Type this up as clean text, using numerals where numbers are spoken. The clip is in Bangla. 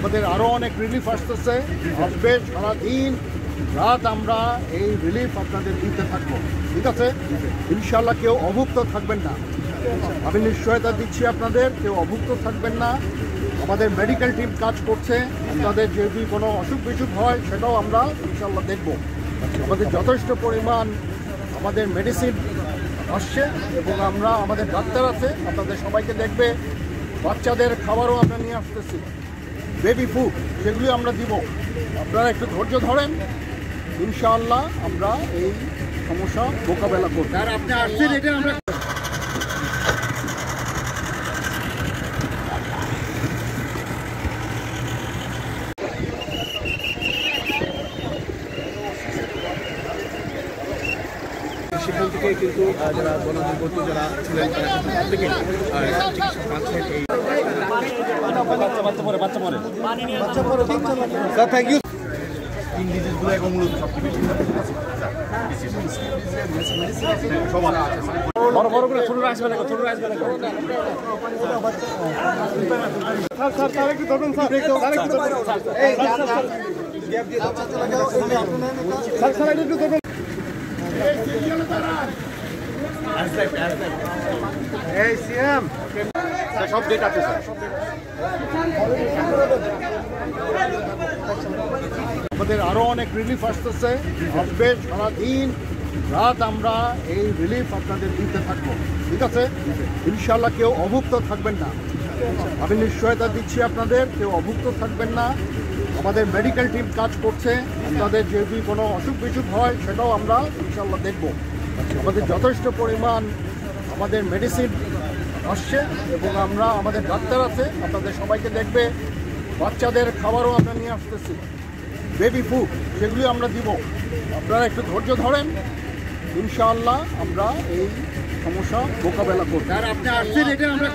আমাদের আরও অনেক রিলিফ আসতেছে, আসবে সারাদিন রাত আমরা এই রিলিফ আপনাদের দিতে থাকবো। ঠিক আছে, ইনশাল্লাহ কেউ অভুক্ত থাকবেন না। আমি নিশ্চয়তা দিচ্ছি আপনাদের, কেউ অভুক্ত থাকবেন না। আমাদের মেডিকেল টিম কাজ করছে, আপনাদের যদি কোনো অসুখ বিসুখ হয় সেটাও আমরা ইনশাল্লাহ দেখব। আমাদের যথেষ্ট পরিমাণ আমাদের মেডিসিন আসছে এবং আমাদের ডাক্তার আছে, আপনাদের সবাইকে দেখবে। বাচ্চাদের খাবারও আমরা নিয়ে আসতেছি, বেবি ফুড, সেগুলি আমরা দিব। আপনারা একটু ধৈর্য ধরেন, ইনশাআল্লাহ আমরা এই সমস্যা মোকাবেলা করব। আর আপনি আসছেন, এটা আমরা সেখান থেকে কিন্তু যারা গণদুর্গত যারা ছিলেন তারা থেকে থ্যাংক ইউ। ডিজিজগুলো এখন মূলত সবচেয়ে বেশি বড় বড় করে ছোট আসবে না, ছোট আসবে না। স্যার একটু ধরুন, স্যার একটু ধরুন, স্যার একটু ধরুন। এই সিএম সব ডেট আছে স্যার। আমাদের আরও অনেক রিলিফ আসতেছে, আসবে সারাদিন রাত আমরা এই রিলিফ আপনাদের দিতে থাকবো। ঠিক আছে, ইনশাল্লাহ কেউ অভুক্ত থাকবেন না। আমি নিশ্চয়তা দিচ্ছি আপনাদের, কেউ অভুক্ত থাকবেন না। আমাদের মেডিকেল টিম কাজ করছে, আপনাদের যদি কোনো অসুখ বিসুখ হয় সেটাও আমরা ইনশাল্লাহ দেখব। আমাদের যথেষ্ট পরিমাণ আমাদের মেডিসিন আসছে এবং আমাদের ডাক্তার আছে, আপনাদের সবাইকে দেখবে। বাচ্চাদের খাবারও আমরা নিয়ে আসতেছি, বেবি ফুড, সেগুলি আমরা দিব। আপনারা একটু ধৈর্য ধরেন, ইনশাআল্লাহ আমরা এই সমস্যা মোকাবেলা করব। আর আপনি আসছেন, এটা আমরা